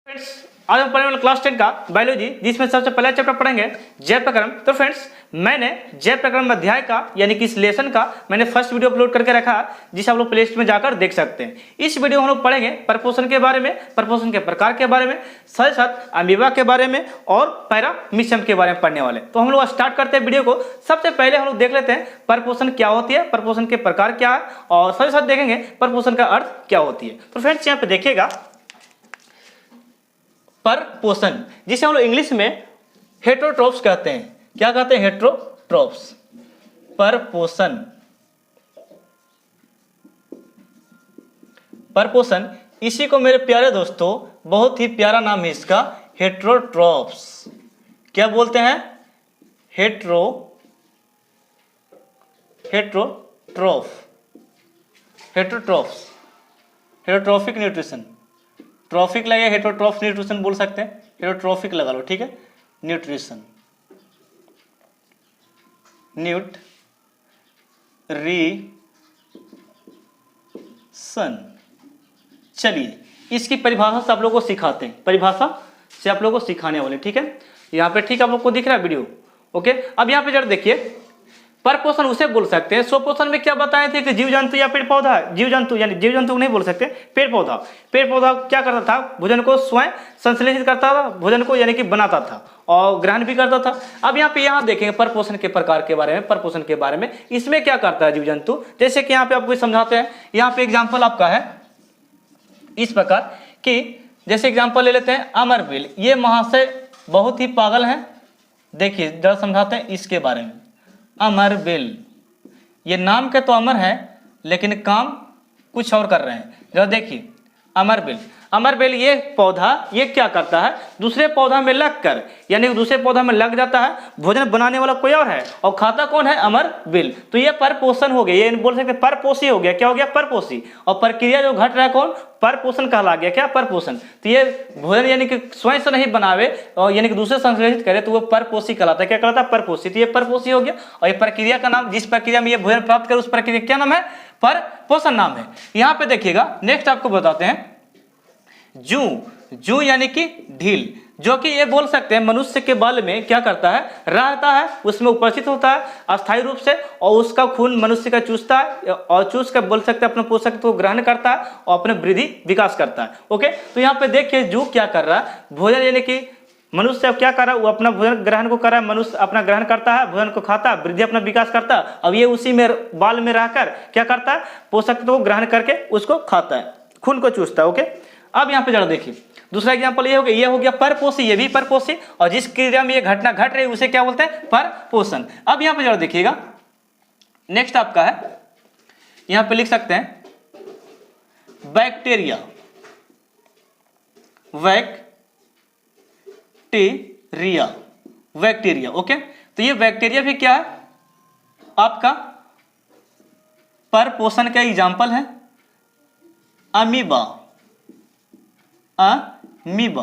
Friends, आज हम पढ़ने वाले क्लास 10 का बायोलॉजी, जिसमें सबसे पहला चैप्टर पढ़ेंगे जैव प्रक्रम। तो फ्रेंड्स, मैंने जैव प्रक्रम अध्याय का यानी कि इस लेसन का मैंने फर्स्ट वीडियो अपलोड करके रखा है, जिसे आप लोग प्ले स्टोर में जाकर देख सकते हैं। इस वीडियो में हम लोग पढ़ेंगे प्रपोषण के बारे में, प्रपोषण के प्रकार के बारे में, साथ साथ अमीबा के बारे में और पैरामीशियम के बारे में पढ़ने वाले। तो हम लोग स्टार्ट करते हैं वीडियो को। सबसे पहले हम लोग देख लेते हैं प्रपोषण क्या होती है, प्रपोषण के प्रकार क्या है, और साथ साथ देखेंगे प्रपोषण का अर्थ क्या होती है। तो फ्रेंड्स, यहाँ पे देखिएगा परपोषण, जिसे हम लोग इंग्लिश में हेटरोट्रोप्स कहते हैं। क्या कहते हैं? हेटरोट्रोप्स। परपोषण, परपोषण, इसी को मेरे प्यारे दोस्तों बहुत ही प्यारा नाम है इसका, हेटरोट्रोप्स। क्या बोलते हैं? हेटरोट्रोप्स, हेटरोट्रोफिक न्यूट्रिशन। ट्रॉफिक लगे, हेटरोट्रोफ न्यूट्रिशन बोल सकते हैं, हेटरोट्रोफिक लगा लो, ठीक है। Nutrition, nutrition. चलिए, इसकी परिभाषा से आप लोगों को सिखाते हैं, परिभाषा से आप लोगों को सिखाने वाले, ठीक है। यहाँ पे ठीक आप लोग को दिख रहा है वीडियो, ओके। अब यहाँ पे जरा देखिए, परपोषण उसे बोल सकते हैं। स्वपोषण में क्या बताए थे कि जीव जंतु या पेड़ पौधा, जीव जंतु यानी जीव जंतु नहीं बोल सकते, पेड़ पौधा। पेड़ पौधा क्या करता था? भोजन को स्वयं संश्लेषित करता था, भोजन को यानी कि बनाता था और ग्रहण भी करता था। अब यहाँ देखेंगे परपोषण के प्रकार के बारे में, परपोषण के बारे में। इसमें क्या करता है जीव जंतु, जैसे कि यहाँ पे आपको समझाते हैं। यहाँ पे एग्जाम्पल आपका है इस प्रकार कि जैसे एग्जाम्पल ले लेते हैं अमरबिल। ये महाशय बहुत ही पागल है। देखिए जरा समझाते हैं इसके बारे में। अमरबिल, ये नाम के तो अमर है लेकिन काम कुछ और कर रहे हैं। जरा देखिए अमरबिल, अमरबिल ये पौधा ये क्या करता है? दूसरे पौधा में लगकर, यानी दूसरे पौधा में लग जाता है। भोजन बनाने वाला कोई और है और खाता कौन है? अमरबिल। तो ये परपोषण हो गया, ये बोल सकते हैं परपोषी हो गया। क्या हो गया? परपोषी। और प्रक्रिया जो घट रहा है कौन? परपोषण कहला गया। क्या? परपोषण। तो ये भोजन यानी कि स्वयं से नहीं बनावे और यानी कि दूसरे संश्लेषित करे तो वो परपोषी कहलाता है। क्या कहलाता है? परपोषी। तो ये परपोषी हो गया। और ये प्रक्रिया का नाम, जिस प्रक्रिया में ये भोजन प्राप्त करे उस प्रक्रिया क्या नाम है? परपोषण नाम है। यहाँ पे देखिएगा, नेक्स्ट आपको बताते हैं जू। जू यानी कि ढील, जो कि ये बोल सकते हैं मनुष्य के बाल में क्या करता है? रहता है, उसमें उपस्थित होता है अस्थायी रूप से, और उसका खून मनुष्य का चूसता है और चूस कर बोल सकते हैं अपने पोषक को ग्रहण करता है और अपने वृद्धि विकास करता है। ओके, तो यहाँ पे देखिए जू क्या कर रहा है? भोजन यानी कि मनुष्य क्या कर रहा है? वो अपना भोजन ग्रहण को कर रहा है। मनुष्य अपना ग्रहण करता है, भोजन को खाता है, वृद्धि अपना विकास करता है। अब ये उसी में बाल में रहकर क्या करता है? पोषक को ग्रहण करके उसको खाता है, खून को चूसता है। ओके, अब यहाँ पे जरा देखिए दूसरा एग्जांपल ये हो गया परपोषी, ये भी परपोषी। और जिस क्रिया में ये घटना घट रही है उसे क्या बोलते हैं? परपोषण। अब यहाँ पे जरा देखिएगा, नेक्स्ट आपका है, यहाँ पे लिख सकते हैं बैक्टीरिया। Bacteria, okay. तो ये बैक्टीरिया भी क्या है? आपका परपोषण का एग्जाम्पल है। Amoeba, amoeba,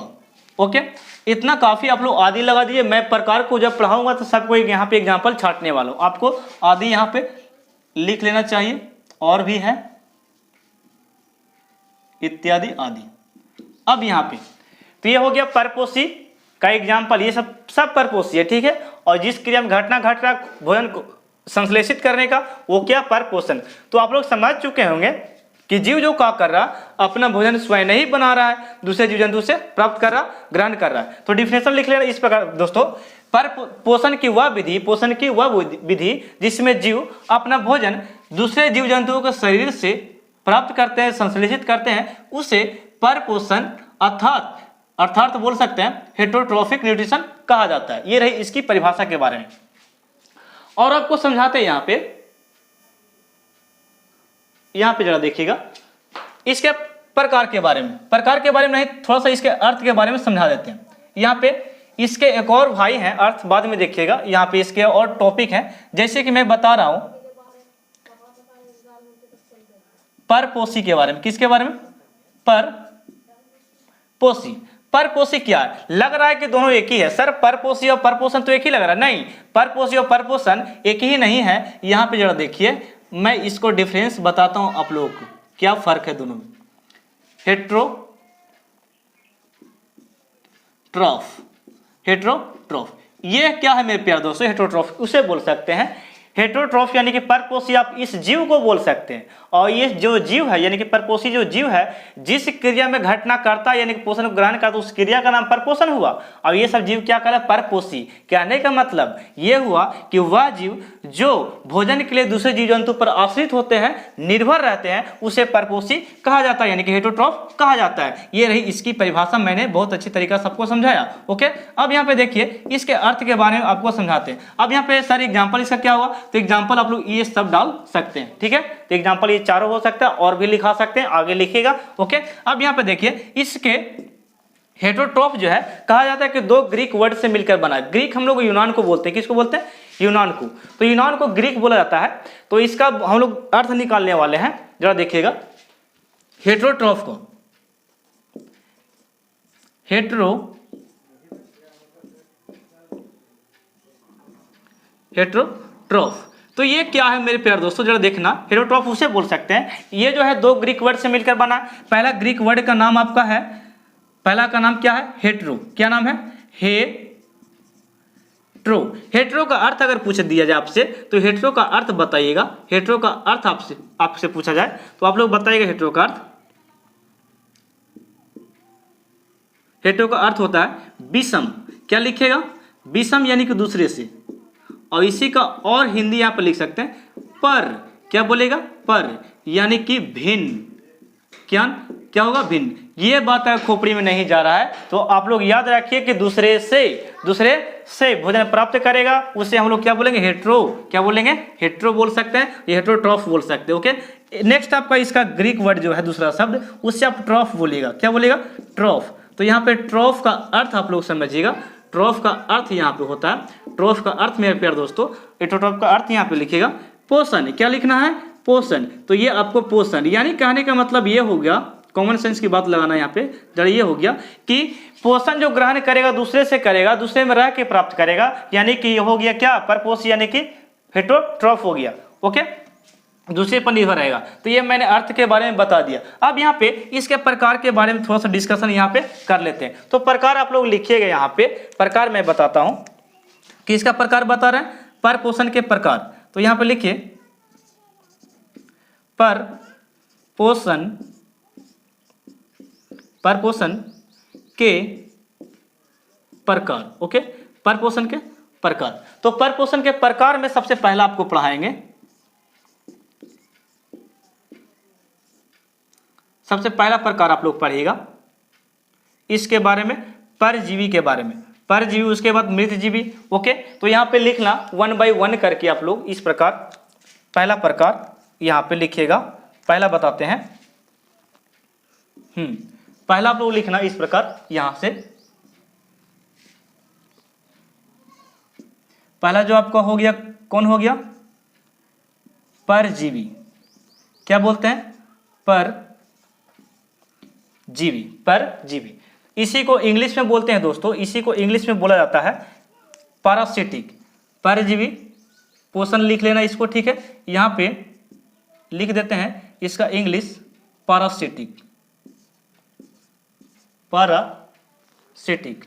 okay. इतना काफी आप लोग आदि लगा दीजिए। मैं प्रकार को जब पढ़ाऊंगा तो सबको यहाँ पे एग्जाम्पल छांटने वाला हूं। आपको आदि यहाँ पे लिख लेना चाहिए, और भी है इत्यादि आदि। अब यहाँ पे तो ये हो गया परपोषी का एग्जाम्पल। ये सब परपोषी है, ठीक है। और जिस क्रिया में घटना घट रहा भोजन को संश्लेषित करने का, वो क्या? परपोषण। तो आप लोग समझ चुके होंगे कि जीव जो क्या कर रहा, अपना भोजन स्वयं नहीं बना रहा है, दूसरे जीव जंतु से प्राप्त कर रहा, ग्रहण कर रहा है। तो डिफिनेशन लिख लेना इस प्रकार दोस्तों। पर पोषण की वह विधि, पोषण की वह विधि जिसमें जीव अपना भोजन दूसरे जीव जंतुओं के शरीर से प्राप्त करते हैं, संश्लेषित करते हैं, उसे परपोषण अर्थात बोल सकते हैं हेटरोट्रोफिक न्यूट्रिशन कहा जाता है। ये रही इसकी परिभाषा के बारे में। और आपको समझाते हैं यहाँ पे जरा देखिएगा इसके प्रकार के बारे में। प्रकार के बारे में नहीं, थोड़ा सा इसके अर्थ के बारे में समझा देते हैं। यहाँ पे इसके एक और भाई हैं, अर्थ बाद में देखिएगा। यहाँ पे इसके और टॉपिक हैं, जैसे कि मैं बता रहा हूं परपोषी के बारे में। किसके बारे में? परपोषी। परपोषी क्या है? लग रहा है कि दोनों एक ही है सर, परपोषी और परपोषण तो एक ही लग रहा है। नहीं, परपोषी और परपोषण एक ही नहीं है। यहाँ पे जरा देखिए, मैं इसको डिफरेंस बताता हूं आप लोगों को, क्या फर्क है दोनों में। Heterotroph, heterotroph. ये क्या है मेरे प्यारे दोस्तों? हेटेरोट्रॉफ उसे बोल सकते हैं। हेटेरोट्रॉफ यानी कि परपोषी, आप इस जीव को बोल सकते हैं। और ये जो जीव है यानी कि परपोषी जो जीव है, जिस क्रिया में घटना करता है यानी कि पोषण को ग्रहण करता है, उस क्रिया का नाम परपोषण हुआ। और ये सब जीव क्या कर परपोषी। कहने का मतलब ये हुआ कि वह जीव जो भोजन के लिए दूसरे जीव जंतु पर आश्रित होते हैं, निर्भर रहते हैं, उसे परपोषी कहा जाता है, यानी कि हेटेरोट्रॉफ कहा जाता है। ये रही इसकी परिभाषा, मैंने बहुत अच्छी तरीका से सबको समझाया। ओके, अब यहाँ पे देखिए इसके अर्थ के बारे में आपको समझाते हैं। अब यहाँ पे सर एग्जाम्पल इसका क्या हुआ, तो एग्जाम्पल आप लोग ये सब डाल सकते हैं। ठीक है, तो एग्जाम्पल ये चारों हो सकता है, और भी लिखा सकते हैं, आगे लिखिएगा। ओके, अब यहाँ पे देखिए इसके हेटेरोट्रॉफ जो है कहा जाता है कि दो ग्रीक वर्ड से मिलकर बना है। ग्रीक हम लोग यूनान को बोलते हैं, किसको बोलते हैं? यूनान को। तो यूनान को ग्रीक बोला जाता है। तो इसका हम लोग अर्थ निकालने वाले हैं, जरा देखिएगा हेटेरोट्रॉफ को। हेटेरोट्रॉफ तो ये क्या है मेरे प्यारे दोस्तों, जरा देखना। हेटेरोट्रॉफ उसे बोल सकते हैं, ये जो है दो ग्रीक वर्ड से मिलकर बना। पहला ग्रीक वर्ड का नाम आपका है, पहला का नाम क्या है? हेटेरो। क्या नाम है? हेटेरो। हेटेरो का अर्थ अगर पूछ दिया जाए आपसे, तो हेटेरो का अर्थ बताइएगा। हेटेरो का अर्थ आपसे पूछा जाए तो आप लोग बताइएगा हेटेरो का अर्थ। हेटेरो का अर्थ होता है विषम। क्या लिखेगा? विषम यानी कि दूसरे से। और इसी का और हिंदी यहां पर लिख सकते हैं पर। क्या बोलेगा? पर यानी कि भिन्न। क्या होगा? भिन्न। ये बात अगर खोपड़ी में नहीं जा रहा है तो आप लोग याद रखिए कि दूसरे से भोजन प्राप्त करेगा, उसे हम लोग क्या बोलेंगे? हेटेरो। क्या बोलेंगे? हेटेरो बोल सकते हैं, ये हेटेरोट्रॉफ बोल सकते हैं। ओके, नेक्स्ट आपका इसका ग्रीक वर्ड जो है दूसरा शब्द, उससे आप ट्रॉफ बोलिएगा। क्या बोलेगा? ट्रॉफ। तो यहाँ पे ट्रॉफ का अर्थ आप लोग समझिएगा। ट्रॉफ का अर्थ यहाँ पे होता है, ट्रॉफ का अर्थ मेरे प्यारे दोस्तों, हेटेरोट्रॉफ का अर्थ यहाँ पे लिखिएगा पोषण। क्या लिखना है? पोषण। तो ये आपको पोषण यानी कहने का मतलब ये हो गया, कॉमन सेंस की बात लगाना यहाँ पे जरा, ये हो गया कि पोषण जो ग्रहण करेगा दूसरे से करेगा, दूसरे में रह के प्राप्त करेगा, यानी कि ये हो गया क्या? परपोषी यानी कि हेटेरोट्रॉफ हो गया। ओके, दूसरे पर निर्भर रहेगा। तो ये मैंने अर्थ के बारे में बता दिया। अब यहाँ पे इसके प्रकार के बारे में थोड़ा सा डिस्कशन यहाँ पे कर लेते हैं। तो प्रकार आप लोग लिखिएगा यहाँ पे। प्रकार मैं बताता हूँ कि इसका प्रकार बता रहे हैं, पर पोषण के प्रकार। तो यहाँ पे लिखिए पर पोषण के प्रकार। ओके, पर पोषण के प्रकार। तो पर पोषण के प्रकार में सबसे पहला आपको पढ़ाएंगे, सबसे पहला प्रकार आप लोग पढ़िएगा इसके बारे में, परजीवी के बारे में। परजीवी, उसके बाद मृतजीवी। ओके, तो यहाँ पे लिखना 1 बाय 1 करके आप लोग इस प्रकार। पहला प्रकार यहाँ पे लिखिएगा, पहला बताते हैं। पहला आप लोग लिखना इस प्रकार यहां से। पहला जो आपका हो गया, कौन हो गया? परजीवी। क्या बोलते हैं? परजीवी। परजीवी, इसी को इंग्लिश में बोलते हैं दोस्तों, इसी को इंग्लिश में बोला जाता है पैरासिटिक। परजीवी पोषण लिख लेना इसको। ठीक है, यहां पे लिख देते हैं इसका English parasitic. Parasitic,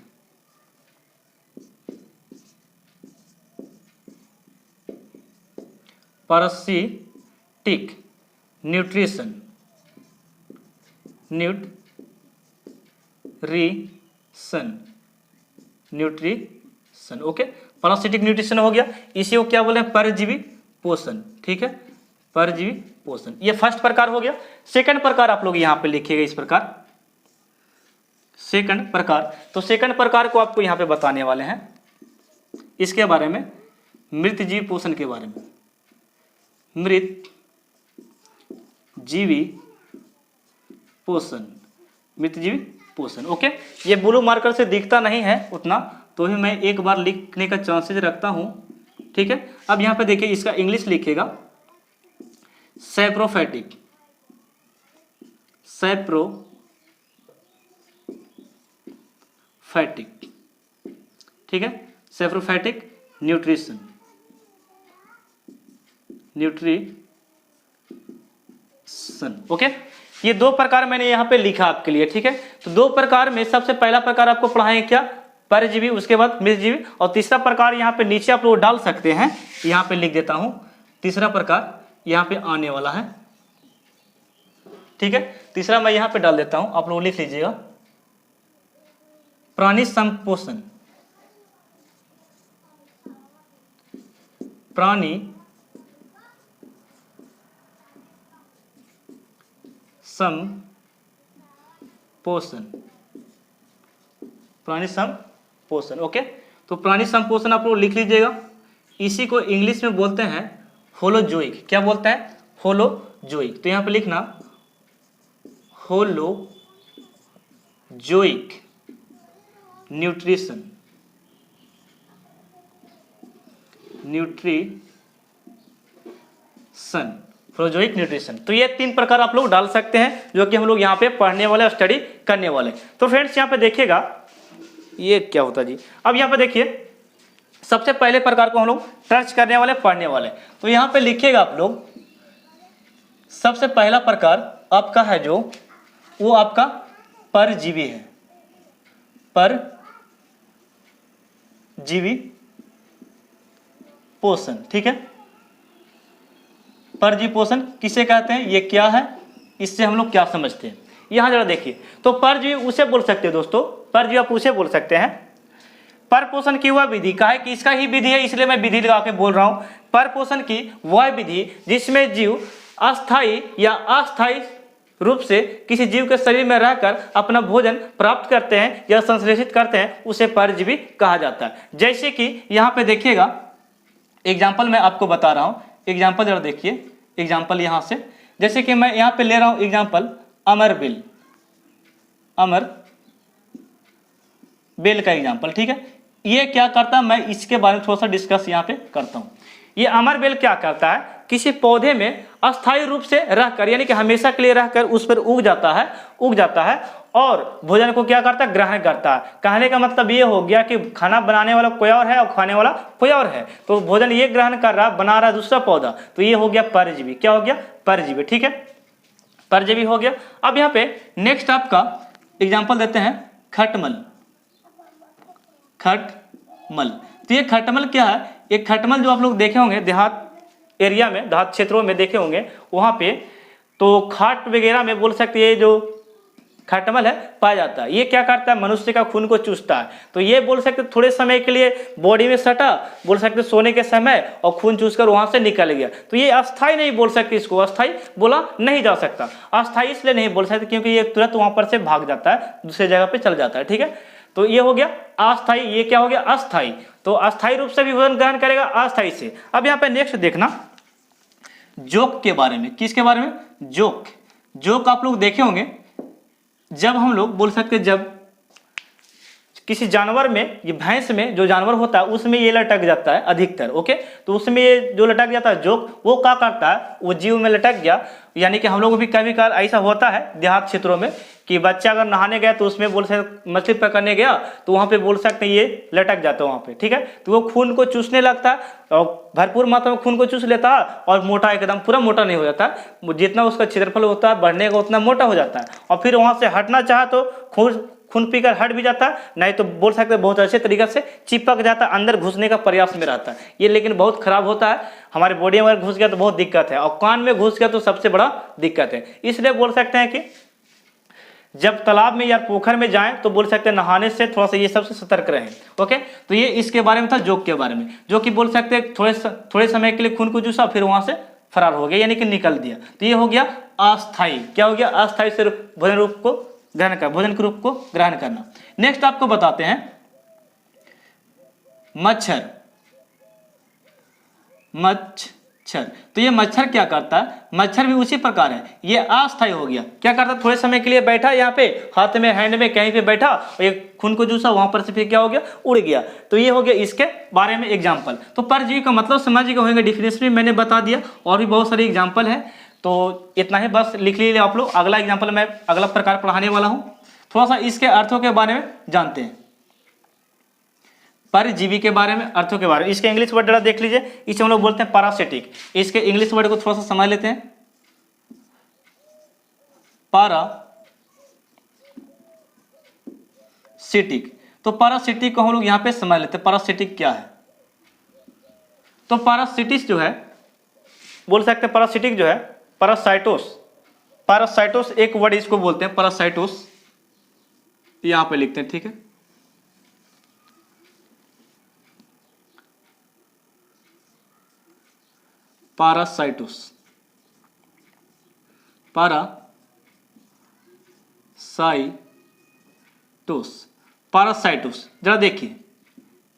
parasitic nutrition, nutrition. Okay, parasitic nutrition हो गया। इसी को क्या बोले? परजीवी पोषण। ठीक है, परजीवी पोषण, ये फर्स्ट प्रकार हो गया। सेकंड प्रकार आप लोग यहां पे लिखिएगा इस प्रकार, सेकंड प्रकार। तो सेकंड प्रकार को आपको यहां पे बताने वाले हैं, इसके बारे में, मृत जीव पोषण के बारे में। मृत जीवी पोषण, मृत जीवी पोषण। ओके, ये ब्लू मार्कर से दिखता नहीं है उतना, तो भी मैं एक बार लिखने का चांसेस रखता हूं। ठीक है, अब यहां पे देखिए इसका इंग्लिश लिखिएगा सैप्रोफैटिक। सैप्रोफैटिक, ठीक है, सैप्रोफैटिक न्यूट्रिशन, न्यूट्रिशन। ओके, ये दो प्रकार मैंने यहां पे लिखा आपके लिए। ठीक है, तो दो प्रकार में सबसे पहला प्रकार आपको पढ़ाएंगे क्या, परजीवी, उसके बाद मिश्रजीवी, और तीसरा प्रकार यहाँ पे नीचे आप लोग डाल सकते हैं, यहाँ पे लिख देता हूँ, तीसरा प्रकार यहाँ पे आने वाला है, ठीक है। तीसरा मैं यहाँ पे डाल देता हूँ, आप लोग लिख लीजिएगा, प्राणी संपोषण, प्राणी संपोषण, प्राणी संपोषण, ओके। तो प्राणी संपोषण आप लोग लिख लीजिएगा। इसी को इंग्लिश में बोलते हैं होलोजोइक। क्या बोलते हैं, होलोजोइक। तो यहाँ पे लिखना होलोजोइक न्यूट्रिशन, होलोजोइक न्यूट्रिशन। तो ये तीन प्रकार आप लोग डाल सकते हैं, जो कि हम लोग यहाँ पे पढ़ने वाले और स्टडी करने वाले। तो फ्रेंड्स यहाँ पे देखिएगा, ये क्या होता है जी। अब यहाँ पे देखिए, सबसे पहले प्रकार को हम लोग टच करने वाले, पढ़ने वाले। तो यहाँ पे लिखिएगा आप लोग, सबसे पहला प्रकार आपका है जो, वो आपका परजीवी है, परजीवी पोषण, ठीक है। परजीवी पोषण किसे कहते हैं, ये क्या है, इससे हम लोग क्या समझते हैं, यहां जरा देखिए। तो परजीवी उसे बोल सकते हैं दोस्तों, परजीवी आप उसे बोल सकते हैं। परपोषण की वह विधि, का है कि इसका ही विधि है, इसलिए मैं विधि लगा के बोल रहा हूं। परपोषण की वह विधि जिसमें जीव अस्थायी या अस्थायी रूप से किसी जीव के शरीर में रहकर अपना भोजन प्राप्त करते हैं या संश्लेषित करते हैं, उसे परजीवी कहा जाता है। जैसे कि यहाँ पे देखिएगा, एग्जाम्पल मैं आपको बता रहा हूँ, एग्जाम्पल जरा देखिए, एग्जाम्पल यहाँ से, जैसे कि मैं यहाँ पे ले रहा हूँ एग्जाम्पल अमरबेल, अमरबेल का एग्जाम्पल, ठीक है। ये क्या करता है, मैं इसके बारे में थोड़ा सा डिस्कस यहाँ पे करता हूँ। ये अमरबेल क्या करता है, किसी पौधे में अस्थायी रूप से रहकर, यानी कि हमेशा के लिए रहकर उस पर उग जाता है और भोजन को क्या करता है, ग्रहण करता है। कहने का मतलब ये हो गया कि खाना बनाने वाला कोई और है और खाने वाला कोई और है, तो भोजन ये ग्रहण कर रहा, बना रहा दूसरा पौधा, तो ये हो गया परजीवी। क्या हो गया, परजीवी, ठीक है, परजीवी हो गया। अब यहाँ पे नेक्स्ट आपका एग्जाम्पल देते हैं खटमल। तो ये खटमल क्या है, एक खटमल जो आप लोग देखे होंगे देहात एरिया में, देहात क्षेत्रों में देखे होंगे, वहाँ पे तो खाट वगैरह में बोल सकते हैं, ये जो खटमल है पाया जाता है। ये क्या करता है, मनुष्य का खून को चूसता है। तो ये बोल सकते थोड़े समय के लिए बॉडी में सटा, बोल सकते सोने के समय, और खून चूसकर वहां से निकल गया। तो ये अस्थाई नहीं बोल सकते, इसको अस्थाई बोला नहीं जा सकता। अस्थाई इसलिए नहीं बोल सकते क्योंकि ये तुरंत वहां पर से भाग जाता है, दूसरी जगह पे चल जाता है, ठीक है। तो ये हो गया अस्थाई, ये क्या हो गया, अस्थाई। तो अस्थाई रूप से भी भोजन ग्रहण करेगा, अस्थाई से। अब यहाँ पे नेक्स्ट देखना जोक के बारे में। किसके बारे में, जोक आप लोग देखे होंगे, जब हम लोग बोल सकते, जब किसी जानवर में, ये भैंस में जो जानवर होता है उसमें ये लटक जाता है अधिकतर, ओके। तो उसमें ये जो लटक जाता है जोक, वो क्या करता है, वो जीव में लटक गया। यानी कि हम लोग भी कभी कभार ऐसा होता है देहात क्षेत्रों में कि बच्चा अगर नहाने गया तो उसमें बोल सकते मछली पकड़ने गया, तो वहाँ पे बोल सकते हैं ये लटक जाता है वहाँ पे, ठीक है। तो वो खून को चूसने लगता है और भरपूर मात्रा में खून को चूस लेता है, और मोटा एकदम पूरा मोटा नहीं हो जाता, जितना उसका क्षेत्रफल होता है बढ़ने का उतना मोटा हो जाता है। और फिर वहाँ से हटना चाहे तो खून पीकर हट भी जाता है, नहीं तो बोल सकते बहुत अच्छे तरीके से चिपक जाता है, अंदर घुसने का प्रयास में रहता है ये, लेकिन बहुत खराब होता है। हमारे बॉडी में अगर घुस गया तो बहुत दिक्कत है, और कान में घुस गया तो सबसे बड़ा दिक्कत है। इसलिए बोल सकते हैं कि जब तालाब में या पोखर में जाएं तो बोल सकते हैं नहाने से थोड़ा सा ये सबसे सतर्क रहें, ओके। तो ये इसके बारे में था, जोक के बारे में, जो कि बोल सकते हैं थोड़े समय के लिए खून को चूसा, फिर वहां से फरार हो गया, यानी कि निकल दिया। तो ये हो गया अस्थाई। क्या हो गया, अस्थाई से भोजन रूप को ग्रहण कर, भोजन के रूप को ग्रहण करना। नेक्स्ट आपको बताते हैं मच्छर। तो ये मच्छर क्या करता है, मच्छर भी उसी प्रकार है, ये अस्थायी हो गया। क्या करता है, थोड़े समय के लिए बैठा यहाँ पे, हाथ में, हैंड में, कहीं पे बैठा, और एक खून को चूसा, वहां पर से फिर क्या हो गया, उड़ गया। तो ये हो गया इसके बारे में एग्जाम्पल। तो परजीवी का मतलब समझ गए होंगे, डिफिनेशन भी मैंने बता दिया, और भी बहुत सारे एग्जाम्पल है। तो इतना ही बस लिख लीजिए आप लोग। अगला एग्जाम्पल मैं अगला प्रकार पढ़ाने वाला हूँ, थोड़ा सा इसके अर्थों के बारे में जानते हैं, परजीवी के बारे में, अर्थों के बारे में। इसके इंग्लिश वर्ड जरा देख लीजिए, इसे हम लोग बोलते हैं पैरासिटिक। इसके इंग्लिश वर्ड को थोड़ा सा समझ लेते हैं। पैरासिटिक। तो पैरासिटिक को हम लोग यहाँ पे समझ लेते हैं, पैरासिटिक क्या है। तो पैरासिटिस जो है बोल सकते हैं, पैरासिटिक जो है पैरासाइटोस, पैरासाइटोस एक वर्ड इसको बोलते हैं पैरासाइटोस, यहाँ पे लिखते हैं, ठीक है। पैरासाइटोस, पैरासाइटोस, पैरासाइटोस जरा देखिए,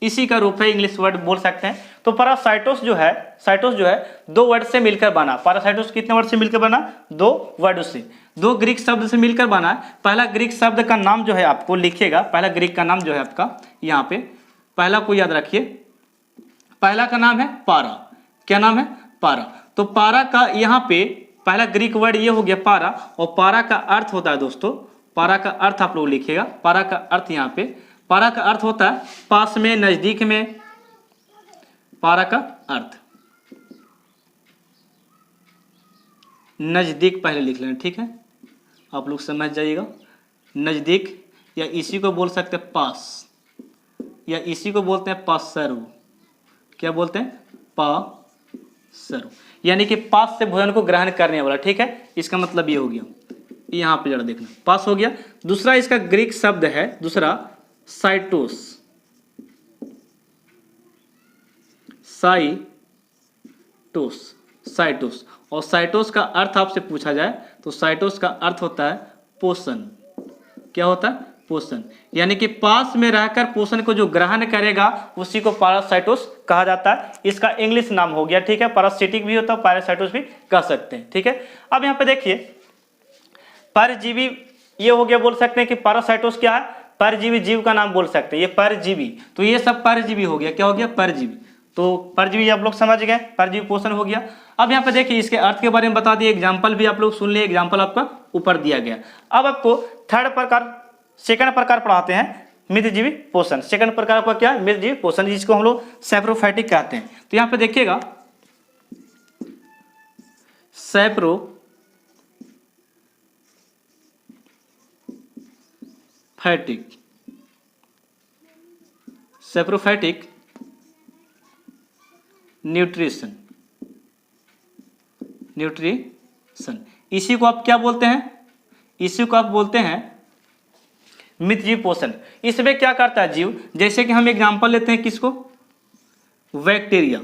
इसी का रूप है, इंग्लिश वर्ड बोल सकते हैं। तो पैरासाइटोस जो है, साइटोस जो है दो वर्ड से मिलकर बना। पैरासाइटोस कितने वर्ड से मिलकर बना? दो वर्ड से, दो ग्रीक शब्द से मिलकर बना है। पहला ग्रीक शब्द का नाम जो है आपको लिखिएगा, पहला ग्रीक का नाम जो है आपका यहाँ पे, पहला को याद रखिए, पहला का नाम है पारा। क्या नाम है? पारा। तो पारा का यहाँ पे पहला ग्रीक वर्ड ये हो गया पारा, और पारा का अर्थ होता है दोस्तों, पारा का अर्थ आप लोग लिखिएगा, पारा का अर्थ यहाँ पे, पारा का अर्थ होता है पास में, नजदीक में, पारा का अर्थ नजदीक पहले लिख लेना, ठीक है, आप लोग समझ जाइएगा। नजदीक, या इसी को बोल सकते हैं पास, या इसी को बोलते हैं पासरु। क्या बोलते हैं? पासरु, यानी कि पास से भोजन को ग्रहण करने वाला, ठीक है, इसका मतलब ये हो गया। यहाँ पे जरा देखना, पास हो गया। दूसरा इसका ग्रीक शब्द है, दूसरा साइटोस, साइटोस, साइटोस। और साइटोस का अर्थ आपसे पूछा जाए तो साइटोस का अर्थ होता है पोषण। क्या होता है? पोषण, यानी कि पास में रहकर पोषण को जो ग्रहण करेगा उसी को पैरासाइटोस कहा जाता है। इसका इंग्लिश नाम हो गया, ठीक है, पैरासिटिक भी होता है, पैरासाइटोस भी कह सकते हैं, ठीक है। अब यहाँ पे देखिए परजीवी, ये हो गया, बोल सकते हैं कि पैरासाइटोस क्या है? परजीवी जीव का नाम बोल सकते हैं, ये परजीवी। तो ये सब परजीवी हो गया। क्या हो गया? परजीवी। तो परजीवी आप लोग समझ गए, परजीवी पोषण हो गया। अब यहाँ पे देखिए इसके अर्थ के बारे में बता दिए, एग्जाम्पल भी आप लोग सुन लिए, एग्जाम्पल आपका ऊपर दिया गया। अब आपको थर्ड प्रकार, सेकंड प्रकार पढ़ाते हैं, मितजीवी पोषण। सेकंड प्रकार आपका क्या है? मितजीवी पोषण, जिसको हम लोग सैप्रोफाइटिक कहते हैं। तो यहाँ पे देखिएगा सैप्रोफाइटिक, सैप्रोफाइटिक न्यूट्रिशन, न्यूट्रिशन, इसी को आप क्या बोलते हैं? इसी को आप बोलते हैं मितजीव पोषण। इसमें क्या करता है जीव? जैसे कि हम एग्जांपल लेते हैं, किसको? Bacteria,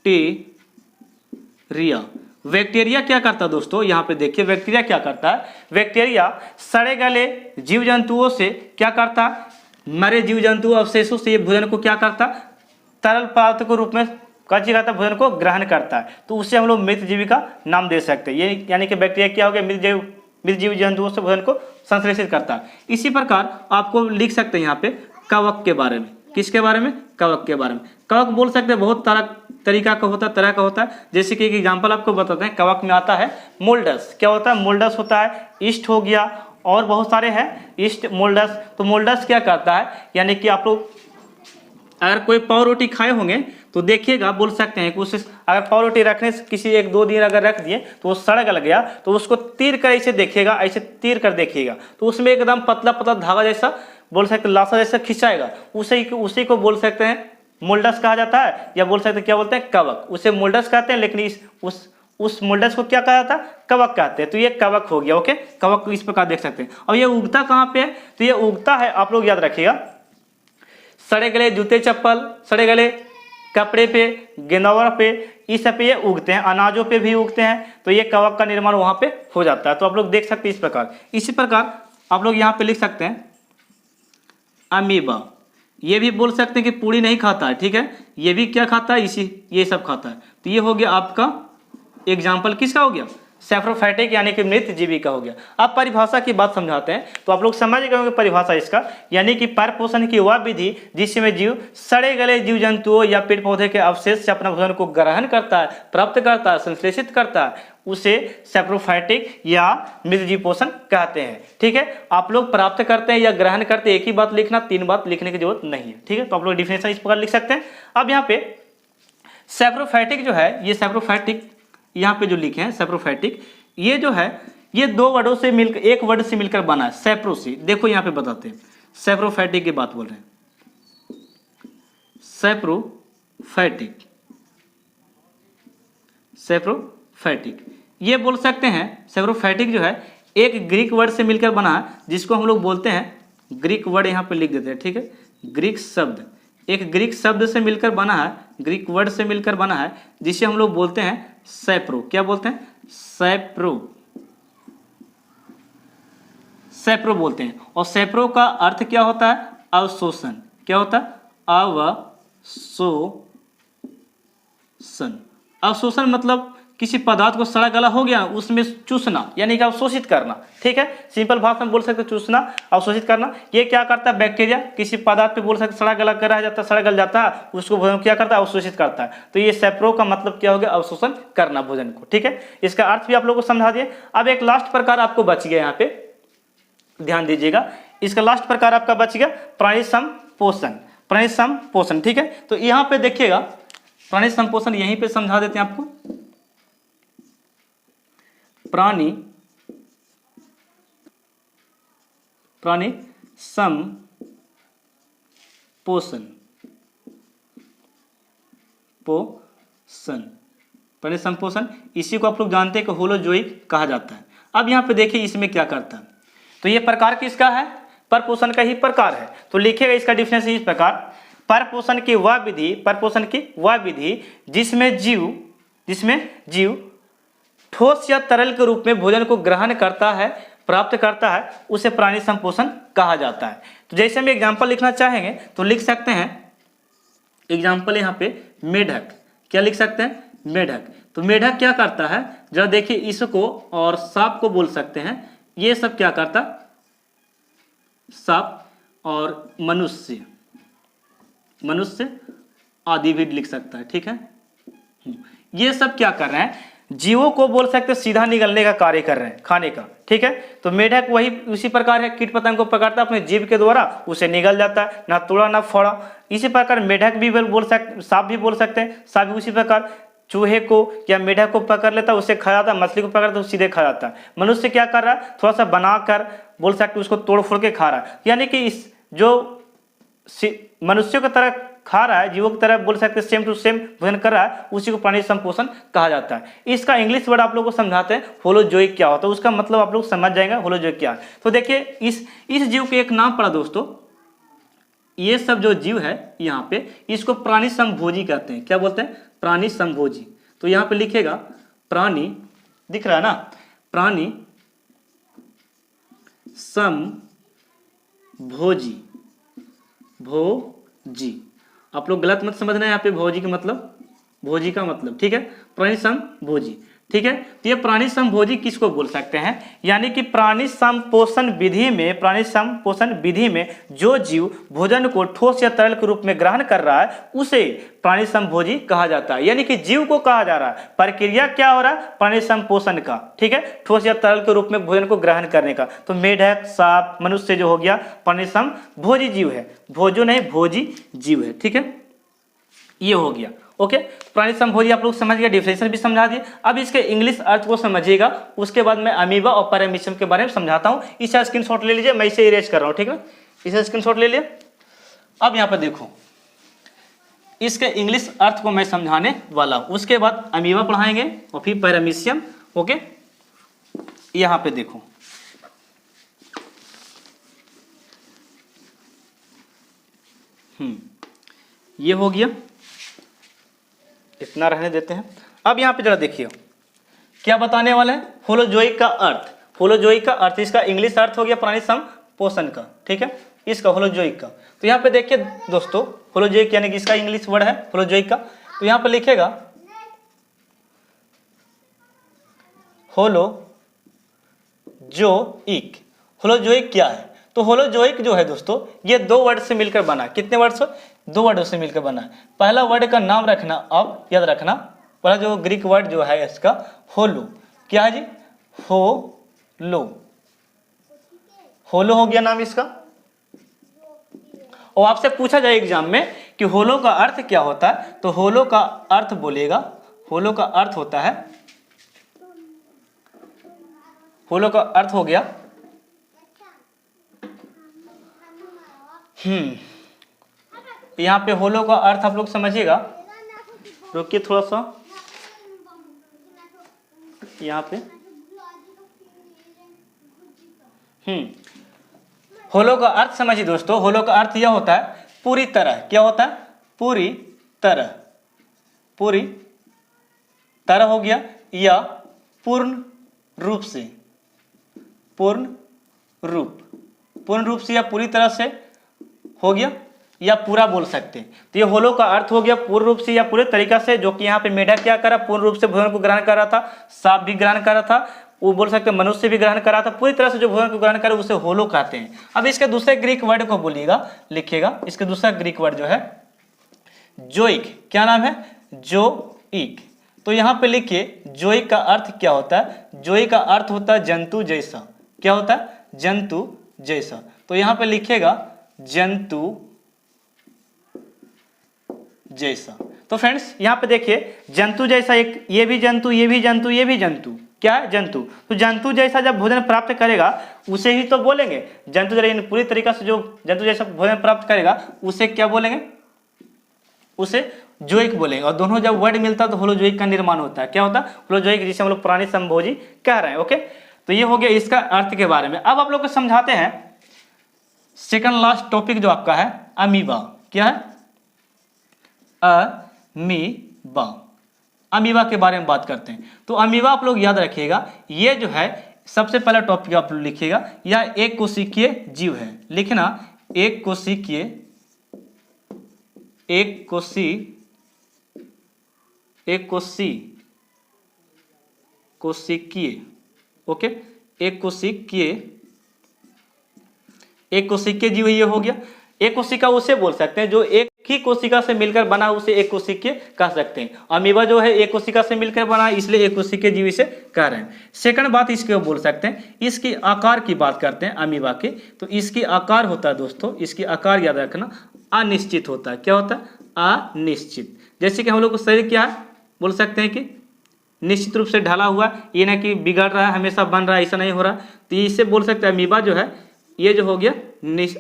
bacteria. बैक्टीरिया क्या करता है दोस्तों? यहाँ पे देखिए बैक्टीरिया क्या करता है। बैक्टीरिया सड़े गले जीव जंतुओं से क्या करता है? मरे जीव जंतु अवशेषों से ये भोजन को क्या करता? तरल पदार्थ के रूप में क्या करता है? भोजन को ग्रहण करता है। तो उसे हम लोग मृतजीवी का नाम दे सकते हैं। ये यानी कि बैक्टीरिया क्या हो गया? मृतजीव जंतुओं से भोजन को संश्लेषित करता है। इसी प्रकार आपको लिख सकते हैं यहाँ पे कवक के बारे में। किसके बारे में? कवक के बारे में। कवक बोल सकते हैं बहुत तरीका का होता है, तरह का होता है। जैसे कि एक एग्जाम्पल आपको बताते हैं, कवक में आता है मोल्डस। क्या होता है? मोल्डस होता है, ईस्ट हो गया, और बहुत सारे हैं, ईस्ट, मोल्डस। तो मोल्डस क्या करता है? यानी कि आप लोग अगर कोई पाव रोटी खाए होंगे तो देखिएगा, बोल सकते हैं कि उसे अगर पाव रोटी रखने से किसी 1-2 दिन अगर रख दिए तो वो सड़ गल गया, तो उसको तीर कर ऐसे देखिएगा, ऐसे तीर कर देखिएगा, तो उसमें एकदम पतला पतला धागा जैसा, बोल सकते हैं लाशा जैसा खिंचाएगा, उसी को बोल सकते हैं मोल्डस कहा जाता है, या बोल सकते हैं क्या बोलते हैं? कवक। उसे मोल्डस कहते हैं, लेकिन उस मोल्डस को क्या कहा जाता है? कवक कहते हैं। तो ये कवक हो गया, ओके। कवक को इस प्रकार देख सकते हैं। और ये उगता कहाँ पे है? तो ये उगता है, आप लोग याद रखिएगा, सड़े गले जूते चप्पल, सड़े गले कपड़े पे, गेंदावर पे, इस सब पे ये उगते हैं, अनाजों पे भी उगते हैं। तो ये कवक का निर्माण वहाँ पे हो जाता है। तो आप लोग देख सकते हैं इस प्रकार। इसी प्रकार आप लोग यहाँ पे लिख सकते हैं अमीबा। ये भी बोल सकते हैं कि पूरी नहीं खाता है, ठीक है, ये भी क्या खाता है? ये सब खाता है। तो ये हो गया आपका एग्जाम्पल, किसका हो गया? सैप्रोफाइटिक यानी कि मृतजीवी का हो गया। अब परिभाषा की बात समझाते हैं, तो आप लोग समझ गए होंगे परिभाषा इसका, यानी कि परपोषण की वह विधि जिसमें जीव सड़े गले जीव जंतुओं या पेड़ पौधे के अवशेष से अपना भोजन को ग्रहण करता है, प्राप्त करता है, संश्लेषित करता है, उसे सैप्रोफाइटिक या मृतजीवी पोषण कहते हैं, ठीक है। आप लोग प्राप्त करते हैं या ग्रहण करते हैं, एक ही बात लिखना, 3 बात लिखने की जरूरत नहीं है, ठीक है। तो आप लोग डिफिनेशन इस प्रकार लिख सकते हैं। अब यहाँ पे सैप्रोफाइटिक जो है, ये सैप्रोफाइटिक यहाँ पे जो लिखे हैं सैप्रोफाइटिक, ये जो है ये दो वर्डों से मिलकर, एक वर्ड से मिलकर बना है, सैप्रो से। देखो यहाँ पे बताते हैं, सैप्रोफाइटिक की बात बोल रहे हैं, सैप्रोफाइटिक, सैप्रोफाइटिक ये बोल सकते हैं। सैप्रोफाइटिक जो है एक ग्रीक वर्ड से मिलकर बना है, जिसको हम लोग बोलते हैं, ग्रीक वर्ड यहाँ पे लिख देते हैं, ठीक है, ग्रीक शब्द, एक ग्रीक शब्द से मिलकर बना है, ग्रीक वर्ड से मिलकर बना है, जिसे हम लोग बोलते हैं सैप्रो। क्या बोलते हैं? सैप्रो, सैप्रो बोलते हैं। और सैप्रो का अर्थ क्या होता है? अवशोषण। क्या होता है? अवशोषण। अवशोषण मतलब किसी पदार्थ को सड़ा गला हो गया उसमें चूसना, यानी कि अवशोषित करना, ठीक है, सिंपल भाषा में बोल सकते हैं चूसना, अवशोषित करना। ये क्या करता है? बैक्टीरिया किसी पदार्थ पे बोल सकते सड़ा गला कर रह जाता है, सड़ा गल जाता है, उसको भोजन क्या करता है? अवशोषित करता है। तो ये सैप्रो का मतलब क्या हो गया? अवशोषण करना भोजन को, ठीक है। इसका अर्थ भी आप लोगों को समझा दिए। अब एक लास्ट प्रकार आपको बच गया, यहाँ पे ध्यान दीजिएगा, इसका लास्ट प्रकार आपका बच गया प्राणी संपोषण। प्राणी संपोषण, ठीक है। तो यहाँ पे देखिएगा प्राणी संपोषण यहीं पे समझा देते हैं आपको। प्राणी संपोषण, प्राणी संपोषण, इसी को आप लोग जानते हैं कि होलोजोइक कहा जाता है। अब यहाँ पे देखिए इसमें क्या करता है, तो ये प्रकार किसका है? परपोषण का ही प्रकार है। तो लिखिएगा इसका डिफिनेशन इस प्रकार, परपोषण की वह विधि, परपोषण की वह विधि जिसमें जीव ठोस या तरल के रूप में भोजन को ग्रहण करता है, प्राप्त करता है, उसे प्राणी संपोषण कहा जाता है। तो जैसे हम एग्जाम्पल लिखना चाहेंगे तो लिख सकते हैं, एग्जाम्पल यहाँ पे मेढक। क्या लिख सकते हैं? मेढक। तो मेढक क्या करता है? जरा देखिए, इसको और सांप को बोल सकते हैं, ये सब क्या करता? सांप और मनुष्य आदि भी लिख सकता है, ठीक है। ये सब क्या कर रहे हैं? जीवों को बोल सकते सीधा निगलने का कार्य कर रहे हैं, खाने का, ठीक है। तो मेढक वही उसी प्रकार है, कीट पतंग को पकड़ता है अपने जीभ के द्वारा, उसे निगल जाता है, ना तोड़ा ना फोड़ा। इसी प्रकार मेढक भी बोल सकते, सांप भी बोल सकते हैं, सांप भी उसी प्रकार चूहे को या मेढक को पकड़ लेता है, उसे खा जाता है, मछली को पकड़ता है, सीधे खा जाता है। मनुष्य क्या कर रहा है? थोड़ा सा बनाकर बोल सकते उसको तोड़ फोड़ के खा रहा है, यानी कि इस जो मनुष्यों की तरह खा रहा है, जीवों की तरह बोल सकते सेम टू सेम भोजन कर रहा है, उसी को प्राणी संपोषण कहा जाता है। इसका इंग्लिश वर्ड आप लोगों को समझाते हैं होलोजोइक क्या होता है, उसका मतलब आप लोग समझ जाएंगे होलोजोइक क्या है। तो देखिए इस जीव के एक नाम पड़ा दोस्तों, ये सब जो जीव है यहाँ पे इसको प्राणी संभोजी कहते हैं। क्या बोलते हैं? प्राणी संभोजी। तो यहाँ पे लिखेगा प्राणी, दिख रहा है ना, प्राणी संभोजी, भोजी। आप लोग गलत मत समझना है यहाँ पे भोजी का मतलब, भोजी का मतलब, ठीक है, प्राणी संभोजी, ठीक है। तो ये प्राणी संभोजी किसको बोल सकते हैं? यानी कि प्राणी संपोषण विधि में जो जीव भोजन को ठोस या तरल के रूप में ग्रहण कर रहा है उसे प्राणी संभोजी कहा जाता है। यानी कि जीव को कहा जा रहा है, प्रक्रिया क्या हो रहा है? प्राणी संपोषण का, ठीक है, ठोस या तरल के रूप में भोजन को ग्रहण करने का। तो मेढक, सांप, मनुष्य जो हो गया प्राणी संभोजी जीव है, भोजो नहीं भोजी जीव है, ठीक है, ये हो गया। ओके, प्राणी संभोजी आप लोग समझ गए, डिफिनेशन भी समझा दिए। अब इसके इंग्लिश अर्थ को समझिएगा, उसके बाद मैं अमीबा और पैरामीशियम के बारे में समझाता हूँ। इसका स्क्रीनशॉट ले लीजिए, मैं इसे इरेज कर रहा हूँ, ठीक है, इसे स्क्रीनशॉट ले लिया। अब यहाँ पर देखो इसके इंग्लिश अर्थ को मैं समझाने वाला हूँ, उसके बाद अमीबा पढ़ाएंगे और फिर पैरामीशियम। ओके, यहाँ पे देखो ये हो गया, इतना रहने देते हैं। अब यहाँ पे जरा देखिए क्या बताने वाले हैं, होलोजोइक का अर्थ। होलोजोइक का अर्थ, इसका इंग्लिश अर्थ हो गया प्राणी संपोषण का, ठीक है, इसका होलोजोइक का। तो यहाँ पे देखिए दोस्तों, होलोजोइक यानी कि इसका इंग्लिश वर्ड है होलोजोइक का। तो यहाँ पे लिखेगा होलोजोइक। होलोजोइक क्या है? तो होलोजोइक जो है दोस्तों, ये दो वर्ड से मिलकर बना। कितने वर्ड से? दो वर्ड से मिलकर बना है। पहला वर्ड का नाम रखना, अब याद रखना, पहला जो ग्रीक वर्ड जो है इसका होलो, क्या है जी? होलो, होलो हो गया नाम इसका। और आपसे पूछा जाए एग्जाम में कि होलो का अर्थ क्या होता है, तो होलो का अर्थ बोलेगा, होलो का अर्थ होता है, होलो का अर्थ हो गया यहाँ पे होलो का अर्थ आप लोग समझिएगा, रुकिए थोड़ा सा यहाँ पे। होलो का अर्थ समझिए दोस्तों, होलो का अर्थ यह होता है पूरी तरह। क्या होता है? पूरी तरह, पूरी तरह हो गया, या पूर्ण रूप से, पूर्ण रूप से या पूरी तरह से हो गया, या पूरा बोल सकते हैं। तो ये होलो का अर्थ हो गया पूर्ण रूप से या पूरे तरीका से, जो कि यहाँ पे मेढक क्या करा, पूर्ण रूप से भोजन को ग्रहण कर रहा था, सांप भी ग्रहण कर रहा था, वो बोल सकते हैं मनुष्य भी ग्रहण कर रहा था, पूरी तरह से जो भोजन को ग्रहण करे उसे होलो कहते हैं। अब इसके दूसरे ग्रीक वर्ड को बोलिएगा, लिखिएगा। इसके दूसरा ग्रीक वर्ड जो है जोइक, क्या नाम है? जोइक। तो यहाँ पे लिखिए जोइक का अर्थ क्या होता है? जोइक का अर्थ होता है जंतु जैसा। क्या होता है? जंतु जैसा। तो यहाँ पे लिखिएगा जंतु जैसा। तो फ्रेंड्स यहाँ पे देखिए जंतु जैसा, एक ये भी जंतु, ये भी जंतु, ये भी जंतु, क्या है? जंतु। तो जंतु जैसा जब भोजन प्राप्त करेगा उसे ही तो बोलेंगे जंतु जैसा। पूरी तरीका से जो जंतु जैसा भोजन प्राप्त करेगा उसे क्या बोलेंगे? उसे जोइक बोलेंगे। और दोनों जब वर्ड मिलता है तो होलोजोइक का निर्माण होता है। क्या होता है? होलोजोइक, जिसे हम लोग पुरानी संभोजी कह रहे हैं। ओके, तो ये हो गया इसका अर्थ के बारे में। अब आप लोग को समझाते हैं सेकंड लास्ट टॉपिक जो आपका है अमीबा। क्या है? अमीबा। अमीबा के बारे में बात करते हैं। तो अमीबा आप लोग याद रखिएगा, ये जो है सबसे पहला टॉपिक आप लोग लिखिएगा, यह एक कोशिकीय जीव है। लिखना एक कोशिकीय, एक कोशिकीय, ओके, एक कोशिकीय जीव ये हो गया। एक कोशिका उसे बोल सकते हैं जो एक ही कोशिका से मिलकर बना, उसे एक कोशिकीय कह सकते हैं। अमीबा जो है एक कोशिका से मिलकर बना, इसलिए एक कोशिकीय जीव इसे कह रहे हैं। सेकंड बात इसके बोल सकते हैं, इसके आकार की बात करते हैं अमीबा के। तो इसकी आकार होता है दोस्तों, इसकी आकार याद रखना अनिश्चित होता है। क्या होता है? अनिश्चित। जैसे कि हम लोग को शरीर क्या है, बोल सकते हैं कि निश्चित रूप से ढला हुआ, ये ना कि बिगड़ रहा है, हमेशा बन रहा है, ऐसा नहीं हो रहा। तो इससे बोल सकते हैं अमीबा जो है ये जो हो गया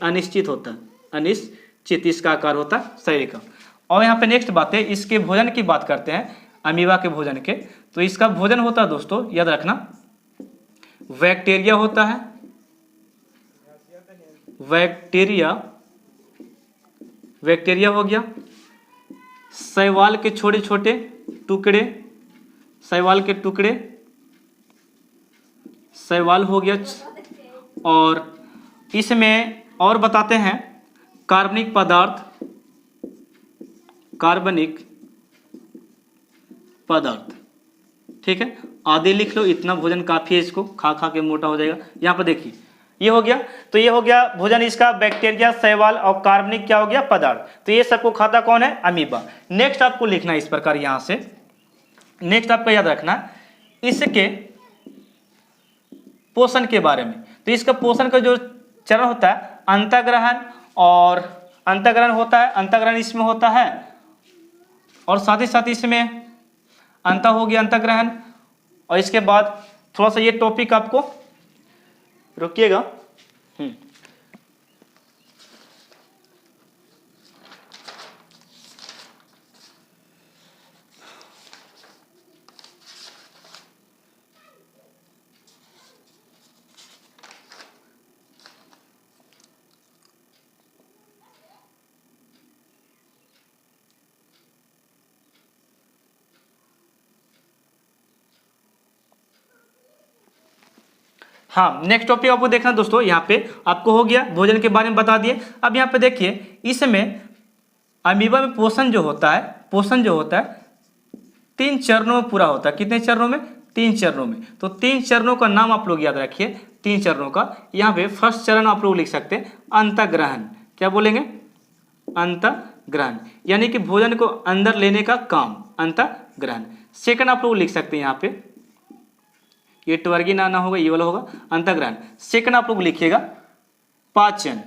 अनिश्चित होता है, अनिश्चित इसका आकार होता है शरीर का। और यहाँ पे नेक्स्ट बात है, इसके भोजन की बात करते हैं अमीबा के भोजन के। तो इसका भोजन होता है दोस्तों, याद रखना, बैक्टीरिया होता है, बैक्टीरिया हो गया, शैवाल के छोटे छोटे टुकड़े, शैवाल के टुकड़े, शैवाल हो गया। और इसमें और बताते हैं कार्बनिक पदार्थ, ठीक है, आधे लिख लो, इतना भोजन काफी है, इसको खा खा के मोटा हो जाएगा। यहाँ पर देखिए ये हो गया। तो ये हो गया भोजन इसका, बैक्टीरिया, शैवाल और कार्बनिक क्या हो गया? पदार्थ। तो ये सबको खाता कौन है? अमीबा। नेक्स्ट आपको लिखना है इस प्रकार, यहाँ से नेक्स्ट आपको याद रखना इसके पोषण के बारे में। तो इसका पोषण का जो चरण होता है अंतःग्रहण, और अंतःग्रहण होता है, अंतःग्रहण इसमें होता है, और साथ ही साथ इसमें अंत हो गया अंतःग्रहण। और इसके बाद थोड़ा सा ये टॉपिक आपको रुकिएगा, हाँ नेक्स्ट टॉपिक आपको देखना दोस्तों। यहाँ पे आपको हो गया भोजन के बारे में बता दिए। अब यहाँ पे देखिए इसमें अमीबा में पोषण जो होता है 3 चरणों में पूरा होता है। कितने चरणों में? 3 चरणों में। तो 3 चरणों का नाम आप लोग याद रखिए, 3 चरणों का। यहाँ पे फर्स्ट चरण आप लोग लिख सकते हैं अंतःग्रहण। क्या बोलेंगे? अंतःग्रहण, यानी कि भोजन को अंदर लेने का काम, अंतःग्रहण। सेकंड आप लोग लिख सकते हैं यहाँ पे, ये ट्वर्गी ना होगा, ये वाला होगा अंतःग्रहण। सेकंड आप लोग लिखिएगा पाचन।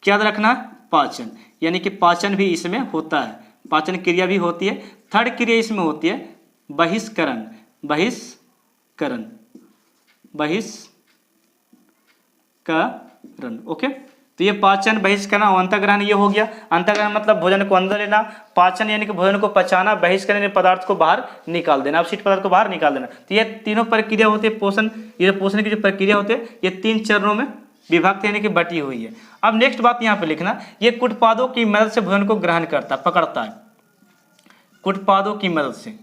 क्या याद रखना? पाचन, यानी कि पाचन भी इसमें होता है, पाचन क्रिया भी होती है। थर्ड क्रिया इसमें होती है बहिष्करण, बहिष्करण, बहिष्करण। करण। ओके, तो ये पाचन, बहिष्करण और अंतःग्रहण ये हो गया। अंतःग्रहण मतलब भोजन को अंदर लेना, पाचन यानी कि भोजन को पचाना, बहिष्करण यानी पदार्थ को बाहर निकाल देना, अपशिष्ट पदार्थ को बाहर निकाल देना। तो ये तीनों प्रक्रिया होती है पोषण, ये पोषण की जो प्रक्रिया होती है ये 3 चरणों में विभक्त यानी कि बटी हुई है। अब नेक्स्ट बात यहाँ पे लिखना, ये कुटपादों की मदद से भोजन को ग्रहण करता, पकड़ता है। कुटपादों की मदद से,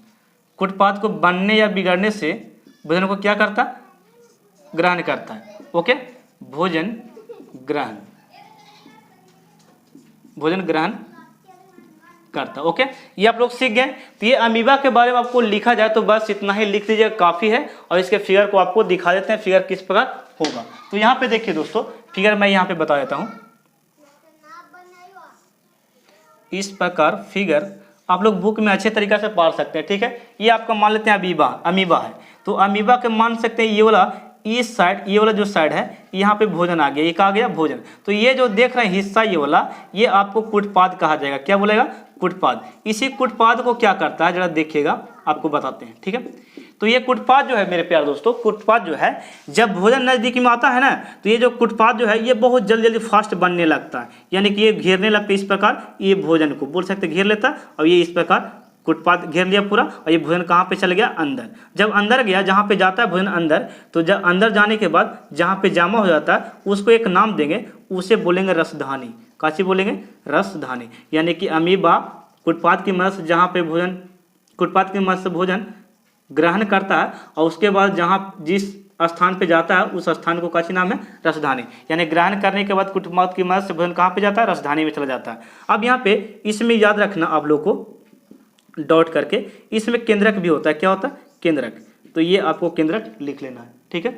कुटपाद को बनने या बिगड़ने से भोजन को क्या करता, ग्रहण करता है। ओके, भोजन ग्रहण, भोजन ग्रहण करता। ओके, ये आप लोग सीख गए। तो ये अमीबा के बारे में आपको लिखा जाए तो बस इतना ही लिख लीजिए, काफ़ी है। और इसके फिगर को आपको दिखा देते हैं, फिगर किस प्रकार होगा। तो यहाँ पे देखिए दोस्तों, फिगर मैं यहाँ पे बता देता हूँ। इस प्रकार फिगर आप लोग बुक में अच्छे तरीके से पढ़ सकते हैं। ठीक है, ये आपका मान लेते हैं अमीबा है। तो अमीबा के मान सकते हैं ये वाला, इस साइड, ये वाला जो साइड है यहाँ पे भोजन आ गया, ये कहा गया भोजन। तो ये जो देख रहे हैं हिस्सा ये वाला, ये आपको कुटपाद कहा जाएगा। क्या बोलेगा, कुटपाद। इसी कुटपाद को क्या करता है जरा देखिएगा, आपको बताते हैं। ठीक है, तो ये कुटपाद जो है मेरे प्यारे दोस्तों, कुटपाद जो है जब भोजन नजदीक में आता है ना, तो ये जो कुटपाद जो है ये बहुत जल्दी जल्दी फास्ट बनने लगता है, यानी कि ये घेरने लगता है। इस प्रकार ये भोजन को बोल सकते घेर लेता है, और ये इस प्रकार कुटपाद घेर लिया पूरा। और ये भोजन कहाँ पे चल गया, अंदर। जब अंदर गया, जहाँ पे जाता है भोजन अंदर, तो जब अंदर जाने के बाद जहाँ पे जमा हो जाता है उसको एक नाम देंगे, उसे बोलेंगे रसधानी। काची बोलेंगे, रसधानी। यानी कि अमीबा कुटपाद की मदद से जहाँ पे भोजन, कुटपाद की मदद से भोजन ग्रहण करता है, और उसके बाद जहाँ जिस स्थान पे जाता है उस स्थान को काची नाम है, रसधानी। यानी ग्रहण करने के बाद कुटपाद की मदद से भोजन कहाँ पे जाता है, रसधानी में चला जाता है। अब यहाँ पे इसमें याद रखना आप लोग को डॉट करके, इसमें केंद्रक भी होता है। क्या होता है, केंद्रक। तो ये आपको केंद्रक लिख लेना है। ठीक है,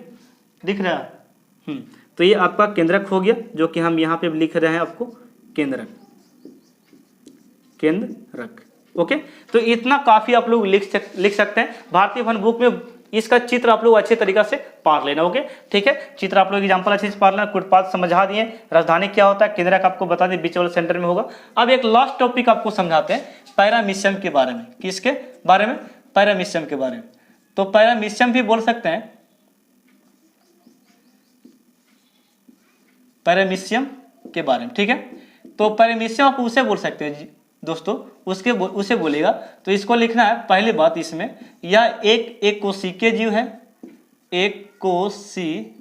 दिख रहा है। तो ये आपका केंद्रक हो गया, जो कि हम यहाँ पे लिख रहे हैं आपको, केंद्रक, केंद्रक। ओके, तो इतना काफ़ी आप लोग लिख सकते हैं। भारतीय वन बुक में इसका चित्र आप लोग अच्छे तरीका से पढ़ लेना। ओके, ठीक है, चित्र आप लोग एग्जाम्पल अच्छे से पढ़ लेना। कुटपाद समझा दिए, राजधानी क्या होता है, केंद्रक आपको बता दें, बीच वाले सेंटर में होगा। अब एक लास्ट टॉपिक आपको समझाते हैं, पैरामीशियम के बारे में। किसके बारे में, पैरामीशियम के बारे में। तो पैरामीशियम भी बोल सकते हैं, पैरामीशियम के बारे में। ठीक है, तो पैरामीशियम आप उसे बोल सकते हैं दोस्तों, उसे बोलेगा। तो इसको लिखना है, पहली बात इसमें, यह एक कोशिकीय जीव है, एक कोशिकीय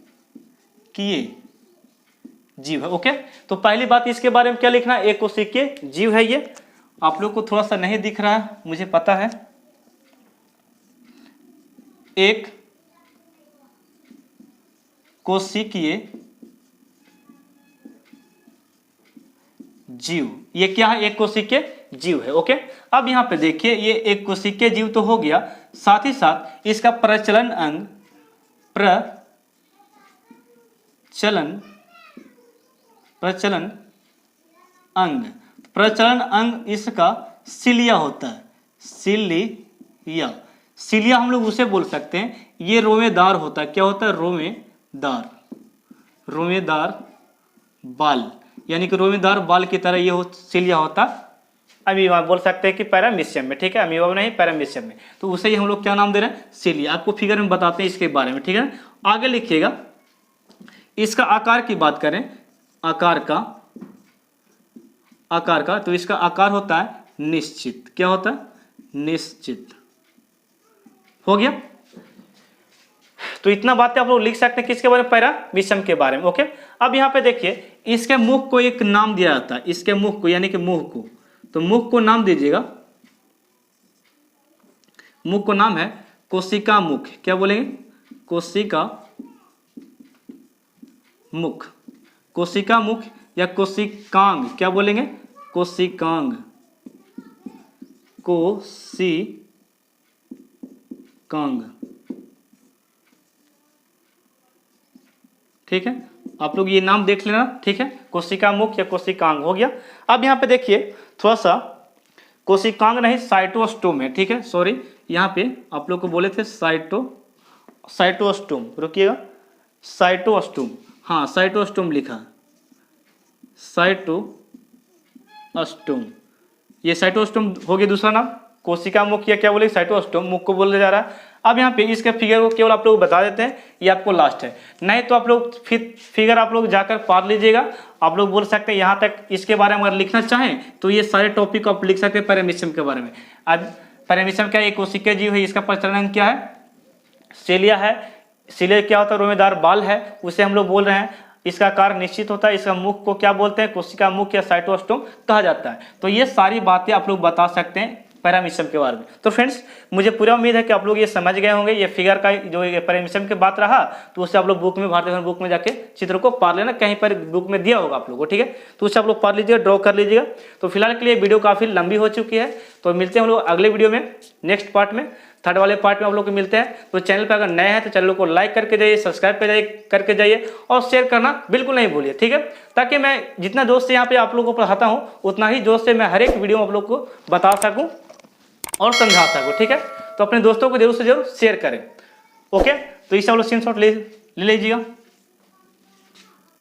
जीव है। ओके, तो पहली बात इसके बारे में क्या लिखना है, एक कोशिकीय जीव है। ये आप लोग को थोड़ा सा नहीं दिख रहा है, मुझे पता है। एक कोशिकीय जीव, ये क्या है, एक कोशिकीय जीव है। ओके, अब यहां पे देखिए, ये एक कोशिकीय जीव तो हो गया, साथ ही साथ इसका प्रचलन अंग, प्रचलन अंग इसका सिलिया होता है। सिलिया हम लोग उसे बोल सकते हैं, ये रोवेदार होता है। क्या होता है, रोवेदार बाल, यानी कि रोवेदार बाल की तरह ये सिलिया होता है। अमीबा बोल सकते हैं कि पैरामीशियम में। ठीक है, अमीबा में नहीं, पैरामीशियम में। तो उसे ही हम लोग क्या नाम दे रहे हैं, सिलिया। आपको फिगर में बताते हैं इसके बारे में। ठीक है, आगे लिखिएगा, इसका आकार की बात करें, आकार का, तो इसका आकार होता है निश्चित। क्या होता है, निश्चित। हो गया। तो इतना बातें आप लोग लिख सकते हैं किसके बारे में, पैरामीशियम के बारे में। ओके, अब यहाँ पे देखिए, इसके मुख को एक नाम दिया जाता है, इसके मुख को, यानी कि मुंह को। तो मुख को नाम दीजिएगा, मुख को नाम है कोशिका मुख। क्या बोलेंगे, कोशिका मुख, कोशिका मुख या कोशिकांग। क्या बोलेंगे, कोशिकांग, कोशिकांग। ठीक है, आप लोग ये नाम देख लेना। ठीक है, कोशिका मुख या कोशिकांग हो गया। अब यहाँ पे देखिए, थोड़ा सा कोशिकांग नहीं, साइटोस्टोम है। ठीक है, सॉरी, यहाँ पे आप लोग को बोले थे साइटोस्टोम। रुकिएगा, साइटोस्टोम, हाँ साइटोस्टोम लिखा, साइटोस्टोम। ये साइटोस्टोम हो गया दूसरा नाम। कोशिका मुख या क्या बोले, साइटोस्टोम, मुख को बोला जा रहा है। अब यहाँ पे इसके फिगर को केवल आप लोग बता देते हैं, ये आपको लास्ट है, नहीं तो आप लोग फिगर आप लोग जाकर पढ़ लीजिएगा। आप लोग बोल सकते हैं यहाँ तक, इसके बारे में अगर लिखना चाहें तो ये सारे टॉपिक आप लिख सकते हैं पैरामीशियम के बारे में। अब पैरामीशियम क्या है, एक कोशिकीय जीव है, इसका प्रचलन क्या है, सेलिया है। सेलिया क्या होता है, रोमेदार बाल है, उसे हम लोग बोल रहे हैं। इसका कार्य निश्चित होता है, इसका मुख को क्या बोलते हैं, कोशिका मुख या साइटोस्टोम कहा जाता है। तो ये सारी बातें आप लोग बता सकते हैं पैरामीशियम के बारे में। तो फ्रेंड्स मुझे पूरा उम्मीद है कि आप लोग ये समझ गए होंगे। ये फिगर का जो ये पैरामीशियम की बात रहा तो उससे आप लोग बुक में, भारतीय बुक में जाके चित्र को पढ़ लेना, कहीं पर बुक में दिया होगा आप लोगों को, ठीक है। तो उससे आप लोग पढ़ लीजिएगा, ड्रॉ कर लीजिएगा। तो फिलहाल के लिए वीडियो काफ़ी लंबी हो चुकी है, तो मिलते हैं हम लोग अगले वीडियो में, नेक्स्ट पार्ट में, थर्ड वाले पार्ट में आप लोग को मिलते हैं। तो चैनल पर अगर नए हैं तो चैनल को लाइक करके जाइए, सब्सक्राइब करके जाइए और शेयर करना बिल्कुल नहीं भूलिए, ठीक है। ताकि मैं जितना जोश से यहाँ पे आप लोगों को पढ़ाता हूँ उतना ही जोश से मैं हर एक वीडियो में आप लोग को बता सकूँ और समझा सकूँ, ठीक है। तो अपने दोस्तों को जरूर से जरूर शेयर करें, ओके। तो इसे आप लोग स्क्रीनशॉट ले लीजिएगा।